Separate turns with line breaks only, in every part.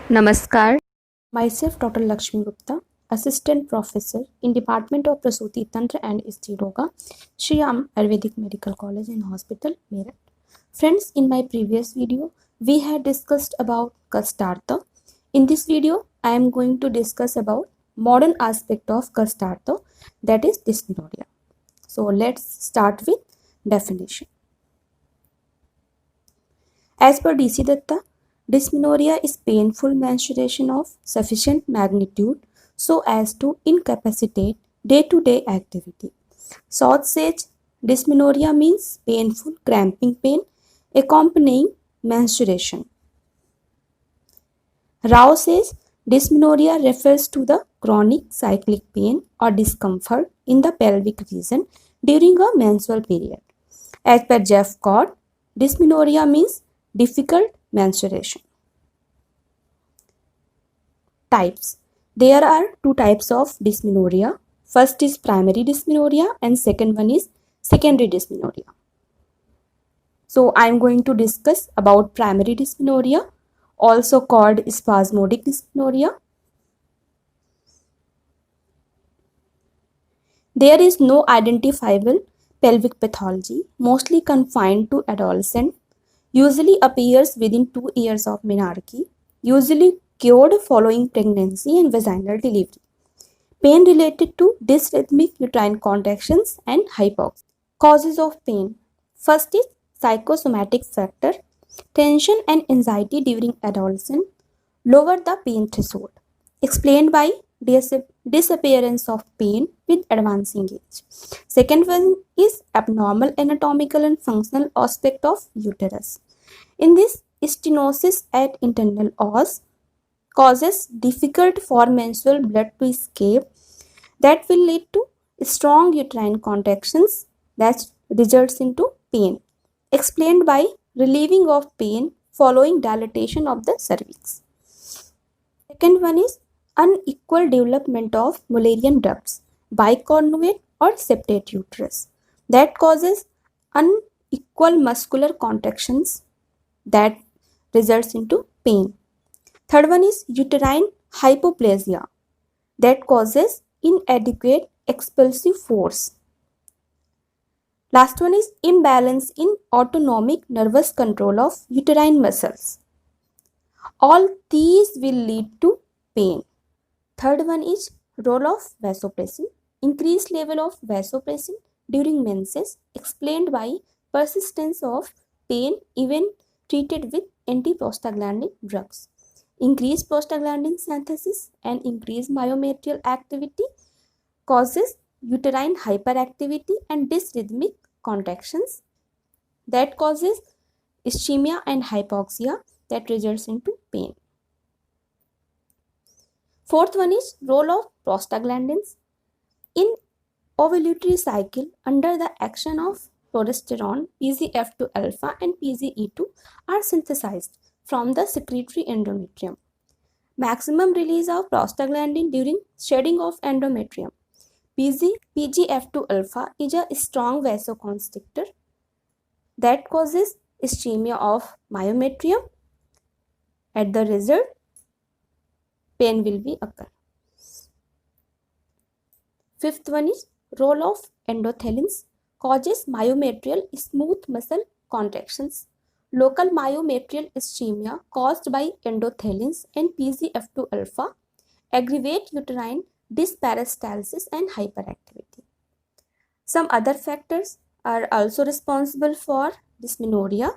Namaskar. Myself Dr. Lakshmi Gupta, Assistant Professor in Department of Prasuti Tantra and Stri Yoga, Shriyam Ayurvedic Medical College and Hospital, Meerut. Friends, in my previous video, we had discussed about Kastartha. In this video, I am going to discuss about modern aspect of Kastartha, that is dysmenorrhea. So let's start with definition. As per DC Datta, dysmenorrhea is painful menstruation of sufficient magnitude so as to incapacitate day-to-day activity. South says dysmenorrhea means painful cramping pain accompanying menstruation. Rao says dysmenorrhea refers to the chronic cyclic pain or discomfort in the pelvic region during a menstrual period. As per Jeff Cord, dysmenorrhea means difficult menstruation. Types. There are two types of dysmenorrhea. First is primary dysmenorrhea and second one is secondary dysmenorrhea. So I am going to discuss about primary dysmenorrhea, also called spasmodic dysmenorrhea. There is no identifiable pelvic pathology, mostly confined to adolescent, usually appears within 2 years of menarche, usually cured following pregnancy and vaginal delivery. Pain related to dysrhythmic uterine contractions and hypoxia. Causes of pain. First is psychosomatic factor. Tension and anxiety during adolescence lower the pain threshold, explained by disappearance of pain with advancing age. Second one is abnormal anatomical and functional aspect of uterus. In this, stenosis at internal os causes difficult for menstrual blood to escape that will lead to strong uterine contractions that results into pain, explained by relieving of pain following dilatation of the cervix. Second one is unequal development of Mullerian ducts, bicornuate or septate uterus, that causes unequal muscular contractions that results into pain. Third one is uterine hypoplasia, that causes inadequate expulsive force. Last one is imbalance in autonomic nervous control of uterine muscles. All these will lead to pain. Third one is role of vasopressin, increased level of vasopressin during menses, explained by persistence of pain even treated with antiprostaglandin drugs. Increased prostaglandin synthesis and increased myometrial activity causes uterine hyperactivity and dysrhythmic contractions that causes ischemia and hypoxia that results into pain. Fourth one is role of prostaglandins in ovulatory cycle under the action of progesterone. PGF2 alpha and PGE2 are synthesized from the secretory endometrium. Maximum release of prostaglandin during shedding of endometrium. PGF2 alpha is a strong vasoconstrictor that causes ischemia of myometrium. At the result, pain will be occur. Fifth one is role of endothelins causes myometrial smooth muscle contractions. Local myometrial ischemia caused by endothelins and PGF2 alpha aggravate uterine dysperistalsis and hyperactivity. Some other factors are also responsible for dysmenorrhea.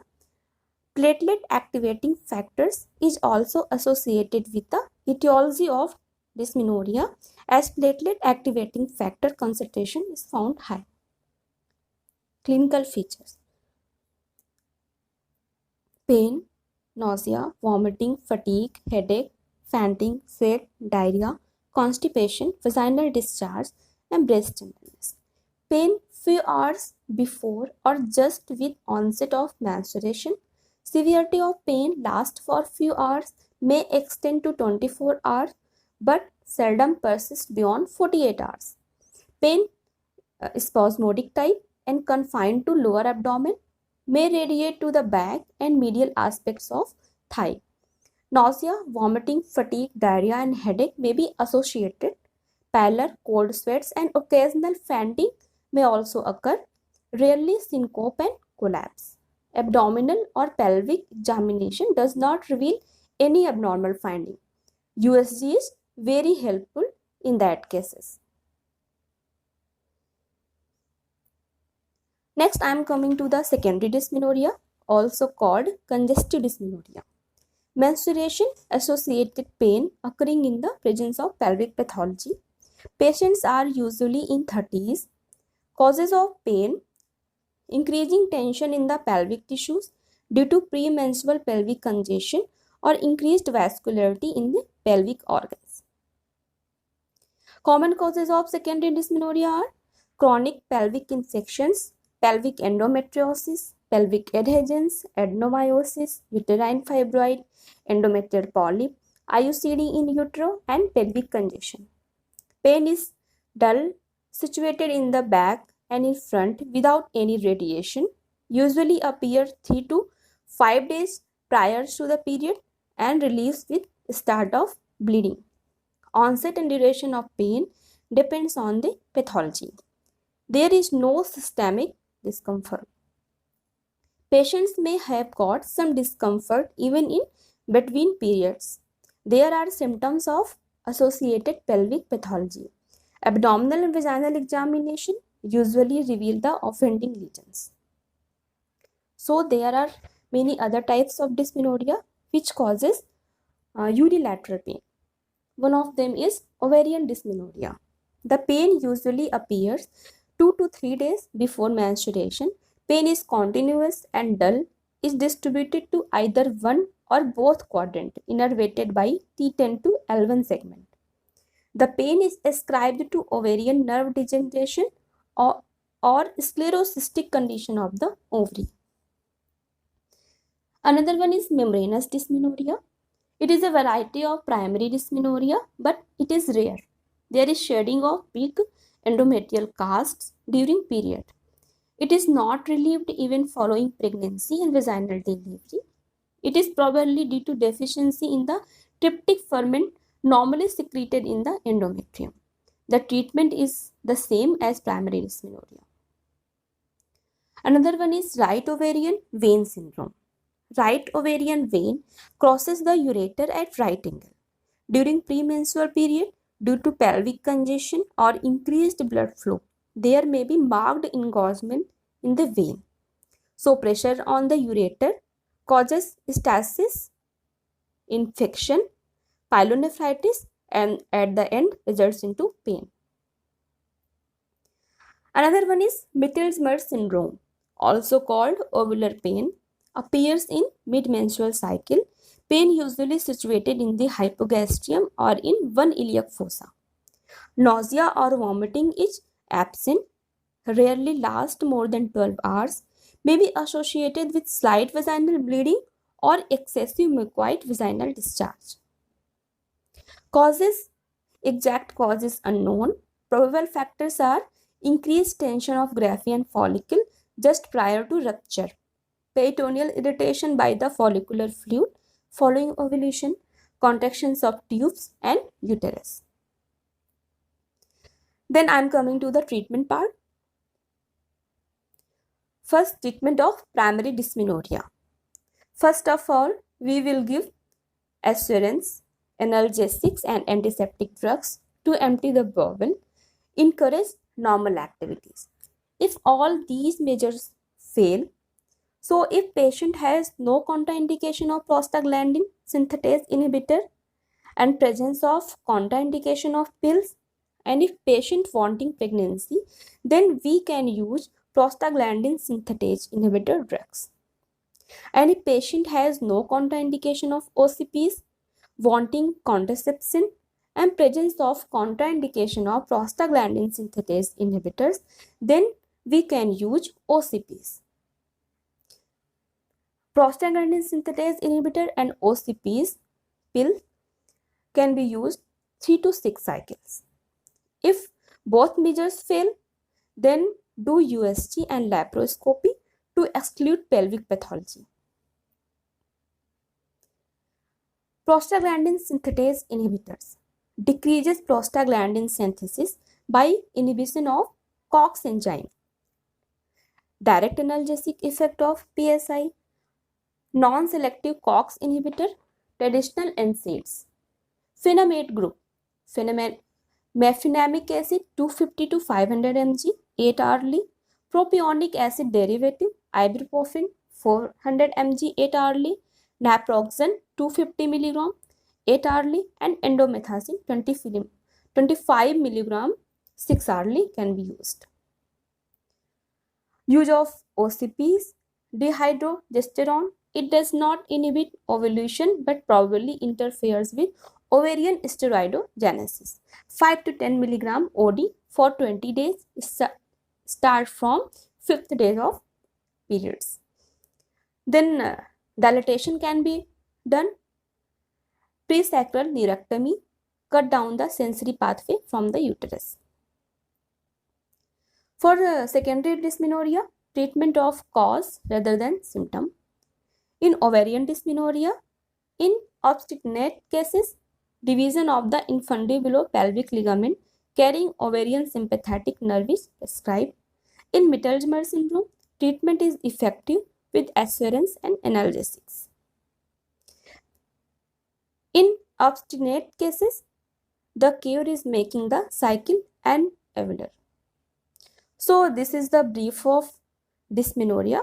Platelet activating factors is also associated with the etiology of dysmenorrhea, as platelet activating factor concentration is found high. Clinical features: pain, nausea, vomiting, fatigue, headache, fainting, sweat, diarrhea, constipation, vaginal discharge, and breast tenderness. Pain few hours before or just with onset of menstruation. Severity of pain lasts for few hours, may extend to 24 hours, but seldom persists beyond 48 hours. Pain spasmodic type and confined to lower abdomen, may radiate to the back and medial aspects of thigh. Nausea, vomiting, fatigue, diarrhea, and headache may be associated. Pallor, cold sweats, and occasional fainting may also occur. Rarely syncope and collapse. Abdominal or pelvic examination does not reveal any abnormal finding. USG is very helpful in that cases. Next, I am coming to the secondary dysmenorrhea, also called congestive dysmenorrhea. Menstruation associated pain occurring in the presence of pelvic pathology. Patients are usually in 30s. Causes of pain: increasing tension in the pelvic tissues due to premenstrual pelvic congestion or increased vascularity in the pelvic organs. Common causes of secondary dysmenorrhea are chronic pelvic infections, pelvic endometriosis, pelvic adhesions, adenomyosis, uterine fibroid, endometrial polyp, IUCD in utero, and pelvic congestion. Pain is dull, situated in the back and in front without any radiation, usually appears 3 to 5 days prior to the period and relieves with start of bleeding. Onset and duration of pain depends on the pathology. There is no systemic discomfort. Patients may have got some discomfort even in between periods. There are symptoms of associated pelvic pathology. Abdominal and vaginal examination usually reveal the offending lesions. So there are many other types of dysmenorrhea which causes unilateral pain. One of them is ovarian dysmenorrhea. The pain usually appears 2 to 3 days before menstruation. Pain is continuous and dull, is distributed to either one or both quadrant innervated by T10 to L1 segment. The pain is ascribed to ovarian nerve degeneration or sclerosistic condition of the ovary. Another one is membranous dysmenorrhea. It is a variety of primary dysmenorrhea, but it is rare. There is shedding of big endometrial casts during period. It is not relieved even following pregnancy and vaginal delivery. It is probably due to deficiency in the tryptic ferment normally secreted in the endometrium. The treatment is the same as primary dysmenorrhea. Another one is right ovarian vein syndrome. Right ovarian vein crosses the ureter at right angle. During premenstrual period, due to pelvic congestion or increased blood flow, there may be marked engorgement in the vein. So pressure on the ureter causes stasis, infection, pyelonephritis, and at the end results into pain. Another one is Mittelsmere syndrome, also called ovular pain, appears in mid-menstrual cycle. Pain usually situated in the hypogastrium or in one iliac fossa. Nausea or vomiting is absent, rarely lasts more than 12 hours, may be associated with slight vaginal bleeding or excessive mucoid vaginal discharge. Causes: exact cause is unknown. Probable factors are increased tension of Graafian follicle just prior to rupture, peritoneal irritation by the follicular fluid following ovulation, contractions of tubes and uterus. Then I am coming to the treatment part. First, treatment of primary dysmenorrhea. First of all, we will give assurance, analgesics and antiseptic drugs to empty the bowel, encourage normal activities. If all these measures fail, so if patient has no contraindication of prostaglandin synthetase inhibitor and presence of contraindication of pills, and if patient wanting pregnancy, then we can use prostaglandin synthetase inhibitor drugs. And if patient has no contraindication of OCPs, wanting contraception, and presence of contraindication of prostaglandin synthetase inhibitors, then we can use OCPs. Prostaglandin synthetase inhibitor and OCPs pill can be used 3 to 6 cycles. If both measures fail, then do USG and laparoscopy to exclude pelvic pathology. Prostaglandin synthetase inhibitors decreases prostaglandin synthesis by inhibition of COX enzyme. Direct analgesic effect of PSI. Non-selective COX inhibitor, traditional NSAIDs. Phenamate group. Mefenamic acid 250 to 500 mg 8 hourly. Propionic acid derivative ibuprofen 400 mg 8 hourly. Naproxen 250 mg 8 hourly and endomethacin 25 mg 6 hourly can be used. Use of OCPs, dihydrogesterone. It does not inhibit ovulation but probably interferes with ovarian steroidogenesis. 5 to 10 mg OD for 20 days. Start from 5th day of periods. Then dilatation can be done. Presacral neurectomy, cut down the sensory pathway from the uterus. For secondary dysmenorrhea, treatment of cause rather than symptom. In ovarian dysmenorrhea, in obstinate cases, division of the infundibulopelvic ligament carrying ovarian sympathetic nerve is prescribed. In Mittelschmer syndrome, treatment is effective with assurance and analgesics. In obstinate cases, the cure is making the cycle and Eveler. So this is the brief of dysmenorrhea.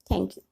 Thank you.